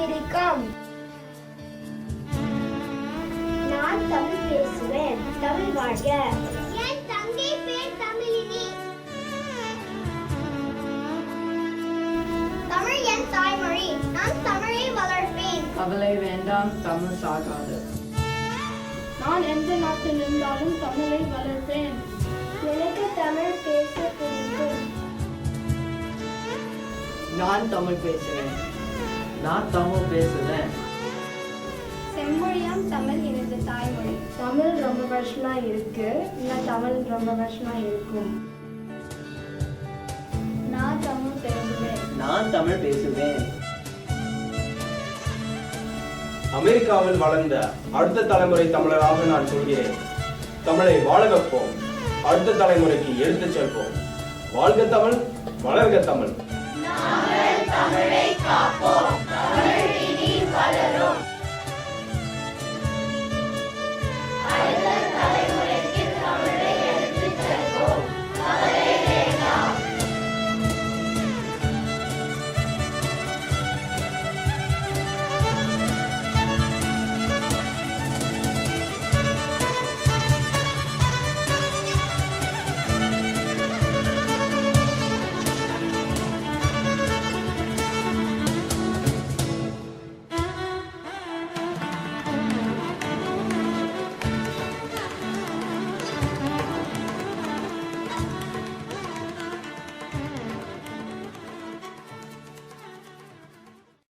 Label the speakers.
Speaker 1: பிடிக்கும். நான் தமிழ் பேசுவேன். தமிழ் வாழ்க. என் தங்கை பேர் தமிழினி. தமிழ் என் தாய்மொழி. நான் தமிழை வளர்ப்பேன்.
Speaker 2: கவலை வேண்டாம், தமிழ் சாகாது.
Speaker 3: நான் எந்த நாட்டில் இருந்தாலும் தமிழை வளர்ப்பேன்.
Speaker 1: எனக்கு தமிழ் பேச பிடிக்கும்.
Speaker 2: நான் தமிழ் பேசுவேன்.
Speaker 4: நான் தமிழ் பேசுவேன்.
Speaker 3: செம்மொழியாம் தமிழ் எனது தாய்மொழி.
Speaker 1: தமிழ் ரொம்ப வருஷமா இருக்கு. இன்னும் தமிழ் ரொம்ப வருஷமா இருக்கும்.
Speaker 3: நான் தமிழ் பேசுவேன்.
Speaker 4: நான் தமிழ் பேசுவேன்.
Speaker 5: அமெரிக்காவில் வளர்ந்த அடுத்த தலைமுறை தமிழராக நான் சொல்கிறேன். தமிழை வாழ வைப்போம். அடுத்த தலைமுறைக்கு எடுத்துச் செல்வோம். வாழ்க தமிழ், வளர்க தமிழ்.
Speaker 6: தமிழை காப்போம்.